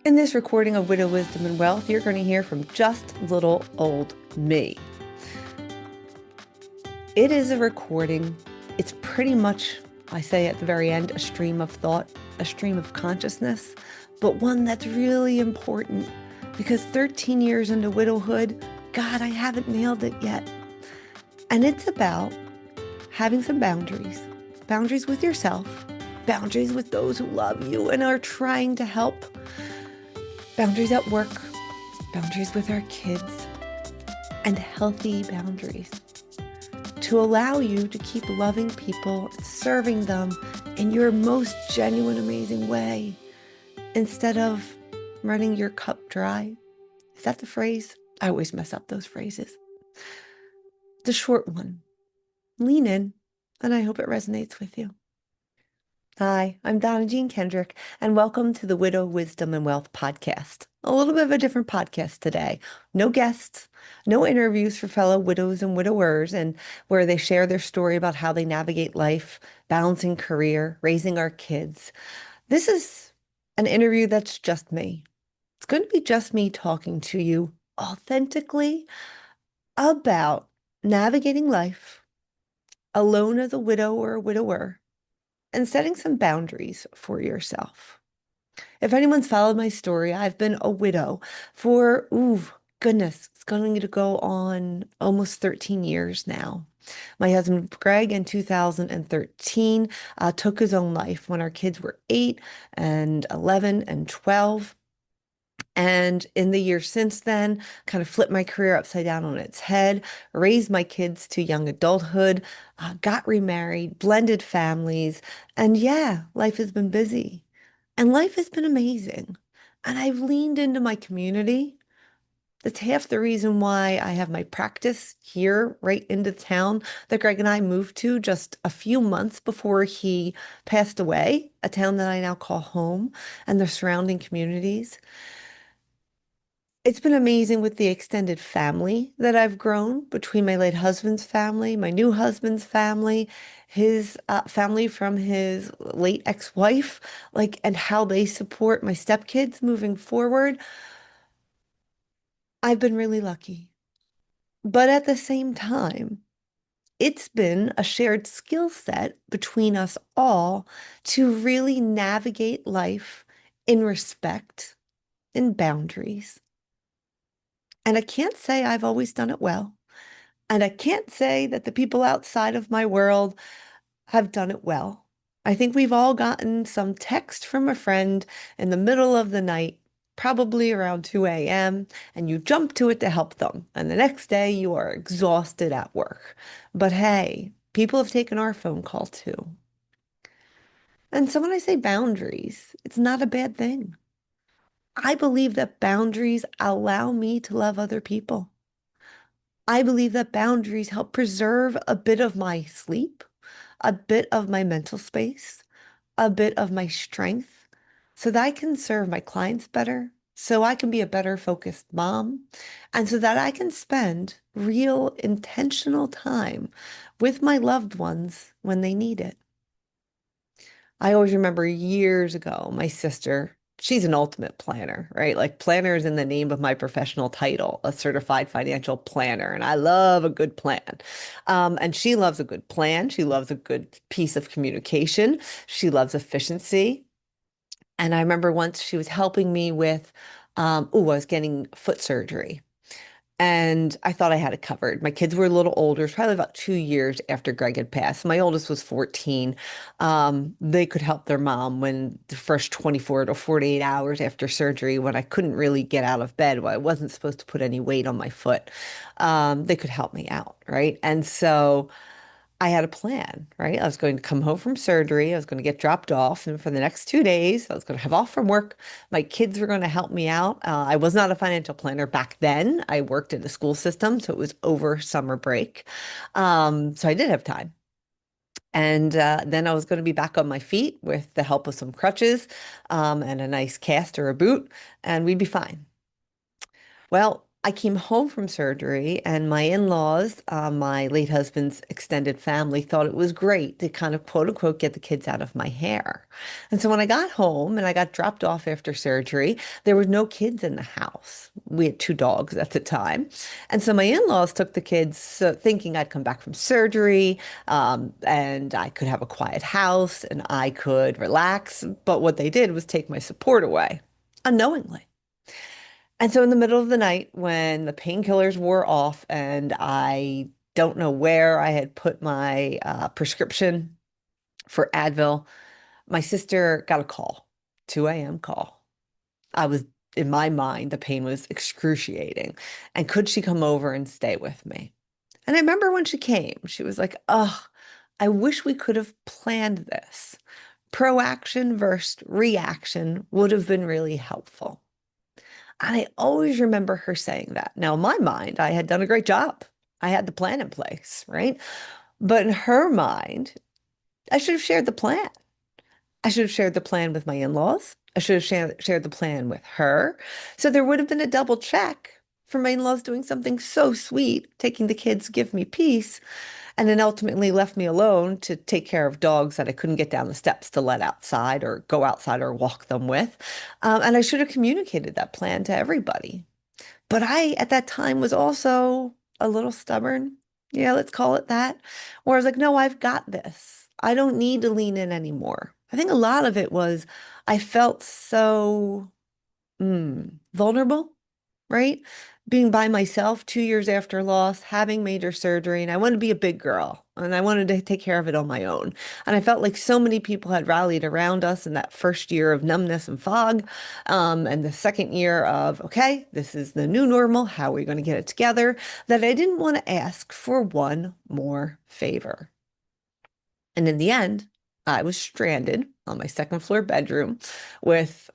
In this recording of Widow Wisdom and Wealth, you're going to hear from just little old me. It is a recording. It's pretty much, I say at the very end, a stream of thought, a stream of consciousness, but one that's really important because 13 years into widowhood, God, I haven't nailed it yet. And it's about having some boundaries, boundaries with yourself, boundaries with those who love you and are trying to help, boundaries at work, boundaries with our kids, and healthy boundaries to allow you to keep loving people, serving them in your most genuine, amazing way instead of running your cup dry. Is that the phrase? I always mess up those phrases. The short one. Lean in, and I hope it resonates with you. Hi, I'm Donna Jean Kendrick, and welcome to the Widow Wisdom and Wealth podcast. A little bit of a different podcast today. No guests, no interviews for fellow widows and widowers, and where they share their story about how they navigate life, balancing career, raising our kids. This is an interview that's just me. It's going to be just me talking to you authentically about navigating life alone as a widow or a widower and setting some boundaries for yourself. If anyone's followed my story, I've been a widow for, goodness, it's going to go on almost 13 years now. My husband, Greg, in 2013, took his own life when our kids were 8 and 11 and 12. And in the years since then, kind of flipped my career upside down on its head, raised my kids to young adulthood, got remarried, blended families. And yeah, life has been busy and life has been amazing. And I've leaned into my community. That's half the reason why I have my practice here right into town that Greg and I moved to just a few months before he passed away, a town that I now call home, and the surrounding communities. It's been amazing with the extended family that I've grown between my late husband's family, my new husband's family, his family from his late ex-wife, and how they support my stepkids moving forward. I've been really lucky. But at the same time, it's been a shared skill set between us all to really navigate life in respect, in boundaries. And I can't say I've always done it well. And I can't say that the people outside of my world have done it well. I think we've all gotten some text from a friend in the middle of the night, probably around 2 a.m., and you jump to it to help them. And the next day you are exhausted at work. But hey, people have taken our phone call too. And so when I say boundaries, it's not a bad thing. I believe that boundaries allow me to love other people. I believe that boundaries help preserve a bit of my sleep, a bit of my mental space, a bit of my strength, so that I can serve my clients better, so I can be a better focused mom, and so that I can spend real intentional time with my loved ones when they need it. I always remember years ago, my sister, she's an ultimate planner, right? Like planner is in the name of my professional title, a certified financial planner. And I love a good plan. And she loves a good plan. She loves a good piece of communication. She loves efficiency. And I remember once she was helping me with, I was getting foot surgery. And I thought I had it covered. My kids were a little older, probably about 2 years after Greg had passed. My oldest was 14. They could help their mom when the first 24 to 48 hours after surgery, when I couldn't really get out of bed, when I wasn't supposed to put any weight on my foot. They could help me out, right? And so I had a plan, right? I was going to come home from surgery. I was going to get dropped off. And for the next 2 days, I was going to have off from work. My kids were going to help me out. I was not a financial planner back then. I worked in the school system, so it was over summer break. So I did have time. And then I was going to be back on my feet with the help of some crutches and a nice cast or a boot, and we'd be fine. Well, I came home from surgery, and my in-laws, my late husband's extended family, thought it was great to kind of quote unquote get the kids out of my hair. And so when I got home and I got dropped off after surgery, there were no kids in the house. We had two dogs at the time. And so my in-laws took the kids, thinking I'd come back from surgery, and I could have a quiet house and I could relax. But what they did was take my support away unknowingly. And so in the middle of the night, when the painkillers wore off and I don't know where I had put my prescription for Advil, my sister got a call, 2 a.m. call. I was, in my mind, the pain was excruciating. And could she come over and stay with me? And I remember when she came, she was like, "Oh, I wish we could have planned this. Proaction versus reaction would have been really helpful." And I always remember her saying that. Now, in my mind, I had done a great job. I had the plan in place, right? But in her mind, I should have shared the plan. I should have shared the plan with my in-laws. I should have shared the plan with her. So there would have been a double check for my in-laws doing something so sweet, taking the kids, give me peace, and then ultimately left me alone to take care of dogs that I couldn't get down the steps to let outside or go outside or walk them with. And I should have communicated that plan to everybody. But I, at that time, was also a little stubborn. Yeah, let's call it that. Where I was like, no, I've got this. I don't need to lean in anymore. I think a lot of it was I felt so vulnerable, right? Being by myself 2 years after loss, having major surgery, and I wanted to be a big girl and I wanted to take care of it on my own. And I felt like so many people had rallied around us in that first year of numbness and fog, and the second year of, okay, this is the new normal. How are we going to get it together? That I didn't want to ask for one more favor. And in the end, I was stranded on my second floor bedroom with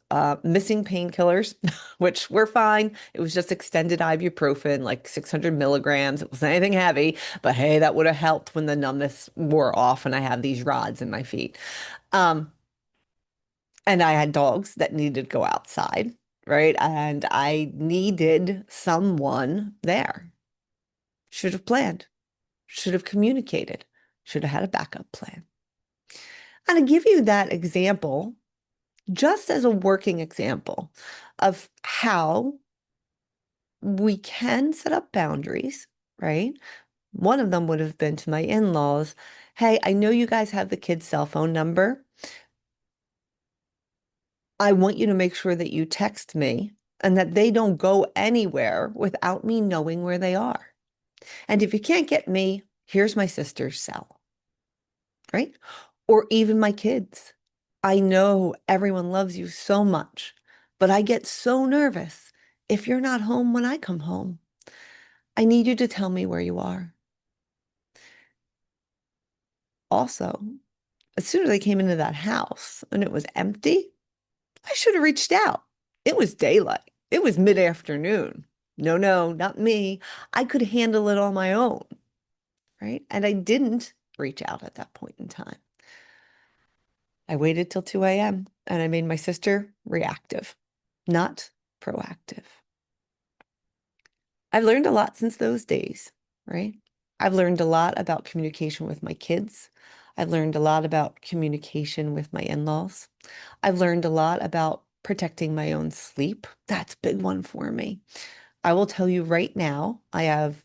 missing painkillers, which were fine. It was just extended ibuprofen, like 600 milligrams. It wasn't anything heavy, but hey, that would have helped when the numbness wore off and I have these rods in my feet. Um, and I had dogs that needed to go outside, right? And I needed someone there. Should have planned, should have communicated, should have had a backup plan. And to give you that example, just as a working example of how we can set up boundaries, right? One of them would have been to my in-laws, hey, I know you guys have the kid's cell phone number. I want you to make sure that you text me and that they don't go anywhere without me knowing where they are. And if you can't get me, here's my sister's cell, right? Or even my kids. I know everyone loves you so much, but I get so nervous if you're not home when I come home. I need you to tell me where you are. Also, as soon as I came into that house and it was empty, I should have reached out. It was daylight. It was mid-afternoon. No, no, not me. I could handle it on my own, right? And I didn't reach out at that point in time. I waited till 2 a.m. and I made my sister reactive, not proactive. I've learned a lot since those days, right? I've learned a lot about communication with my kids. I've learned a lot about communication with my in-laws. I've learned a lot about protecting my own sleep. That's a big one for me. I will tell you right now, I have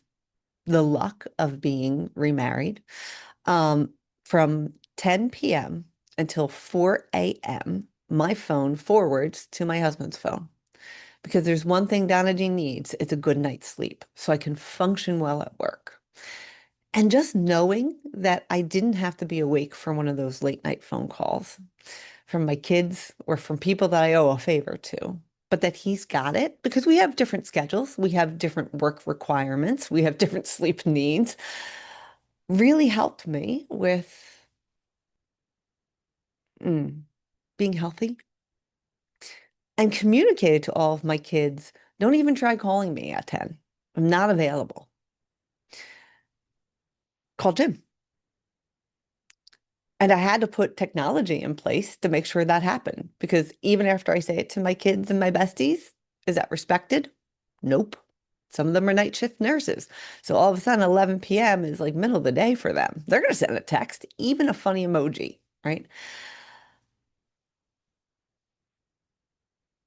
the luck of being remarried. From 10 p.m. until 4 a.m., my phone forwards to my husband's phone. Because there's one thing Donna Jean needs, it's a good night's sleep so I can function well at work. And just knowing that I didn't have to be awake for one of those late night phone calls from my kids or from people that I owe a favor to, but that he's got it because we have different schedules, we have different work requirements, we have different sleep needs, really helped me with being healthy and communicated to all of my kids, don't even try calling me at 10. I'm not available. Call Jim. And I had to put technology in place to make sure that happened because even after I say it to my kids and my besties, is that respected? Nope. Some of them are night shift nurses. So all of a sudden, 11 p.m. is like middle of the day for them. They're going to send a text, even a funny emoji, right?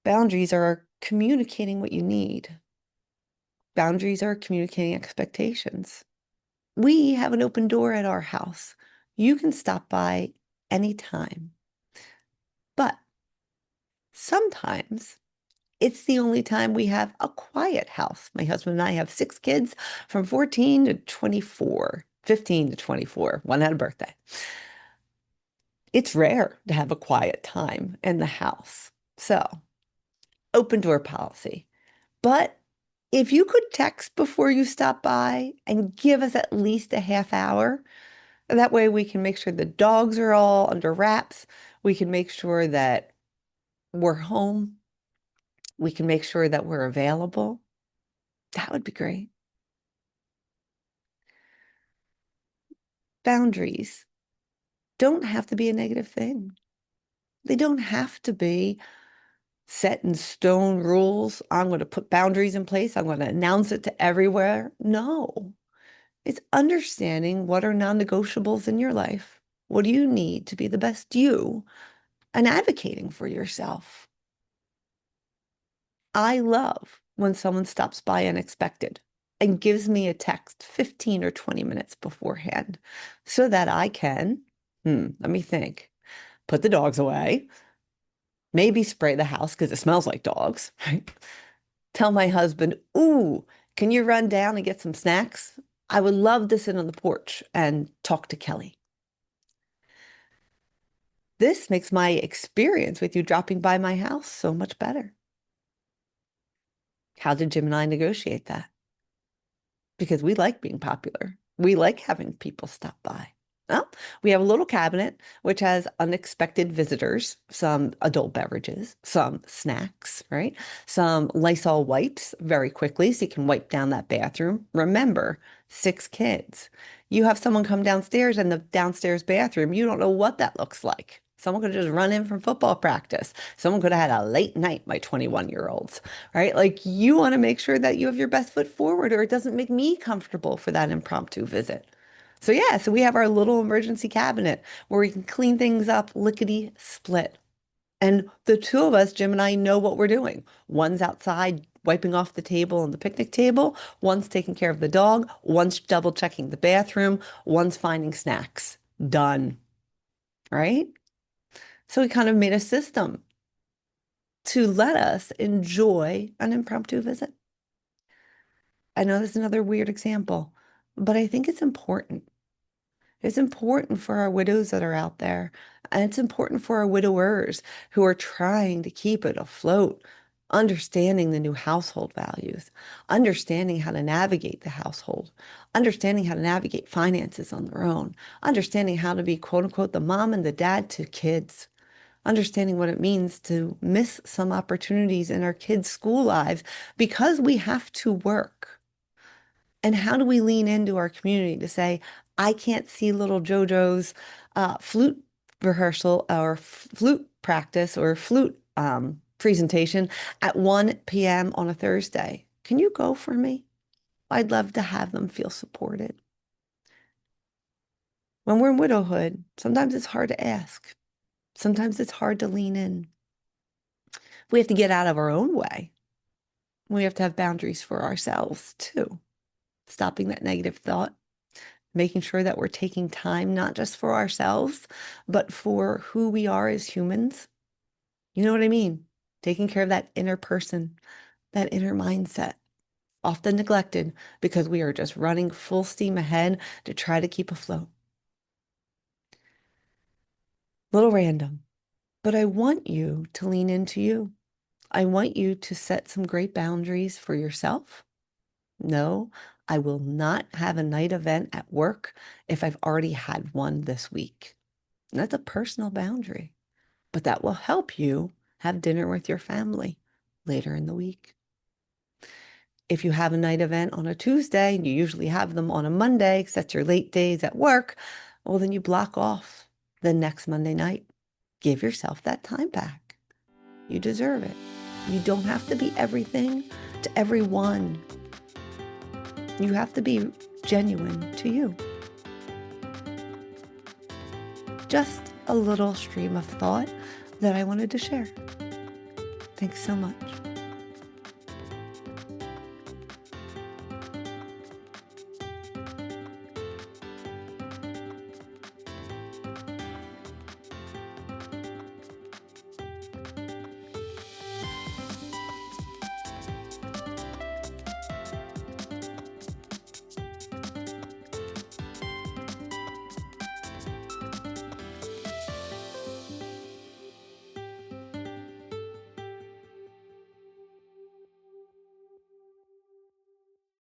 Boundaries are communicating what you need. Boundaries are communicating expectations. We have an open door at our house. You can stop by anytime. But sometimes it's the only time we have a quiet house. My husband and I have 6 kids from 14 to 24, 15 to 24. One had a birthday. It's rare to have a quiet time in the house. So, open door policy. But if you could text before you stop by and give us at least a half hour, that way we can make sure the dogs are all under wraps. We can make sure that we're home. We can make sure that we're available. That would be great. Boundaries don't have to be a negative thing. They don't have to be set in stone rules. I'm going to put boundaries in place. I'm going to announce it to everywhere. No, it's understanding what are non-negotiables in your life. What do you need to be the best you and advocating for yourself? I love when someone stops by unexpected and gives me a text 15 or 20 minutes beforehand so that I can, let me think, put the dogs away, maybe spray the house because it smells like dogs, right? Tell my husband, ooh, can you run down and get some snacks? I would love to sit on the porch and talk to Kelly. This makes my experience with you dropping by my house so much better. How did Jim and I negotiate that? Because we like being popular. We like having people stop by. Well, we have a little cabinet which has unexpected visitors, some adult beverages, some snacks, right? Some Lysol wipes very quickly so you can wipe down that bathroom. Remember, 6 kids. You have someone come downstairs in the downstairs bathroom, you don't know what that looks like. Someone could have just run in from football practice. Someone could have had a late night, my 21-year-olds, right? Like you want to make sure that you have your best foot forward or it doesn't make me comfortable for that impromptu visit. So yeah, so we have our little emergency cabinet where we can clean things up lickety split. And the two of us, Jim and I, know what we're doing. One's outside wiping off the table on the picnic table, one's taking care of the dog, one's double checking the bathroom, one's finding snacks. Done, right? So we kind of made a system to let us enjoy an impromptu visit. I know this is another weird example, but I think it's important. It's important for our widows that are out there, and it's important for our widowers who are trying to keep it afloat, understanding the new household values, understanding how to navigate the household, understanding how to navigate finances on their own, understanding how to be quote unquote the mom and the dad to kids, understanding what it means to miss some opportunities in our kids' school lives because we have to work. And how do we lean into our community to say, I can't see little JoJo's flute rehearsal or flute practice or flute presentation at 1 p.m. on a Thursday. Can you go for me? I'd love to have them feel supported. When we're in widowhood, sometimes it's hard to ask. Sometimes it's hard to lean in. We have to get out of our own way. We have to have boundaries for ourselves too. Stopping that negative thought, making sure that we're taking time, not just for ourselves, but for who we are as humans. You know what I mean? Taking care of that inner person, that inner mindset, often neglected because we are just running full steam ahead to try to keep afloat. Little random, but I want you to lean into you. I want you to set some great boundaries for yourself. No, I will not have a night event at work if I've already had one this week. And that's a personal boundary, but that will help you have dinner with your family later in the week. If you have a night event on a Tuesday, and you usually have them on a Monday because that's your late days at work, well, then you block off the next Monday night. Give yourself that time back. You deserve it. You don't have to be everything to everyone. You have to be genuine to you. Just a little stream of thought that I wanted to share. Thanks so much.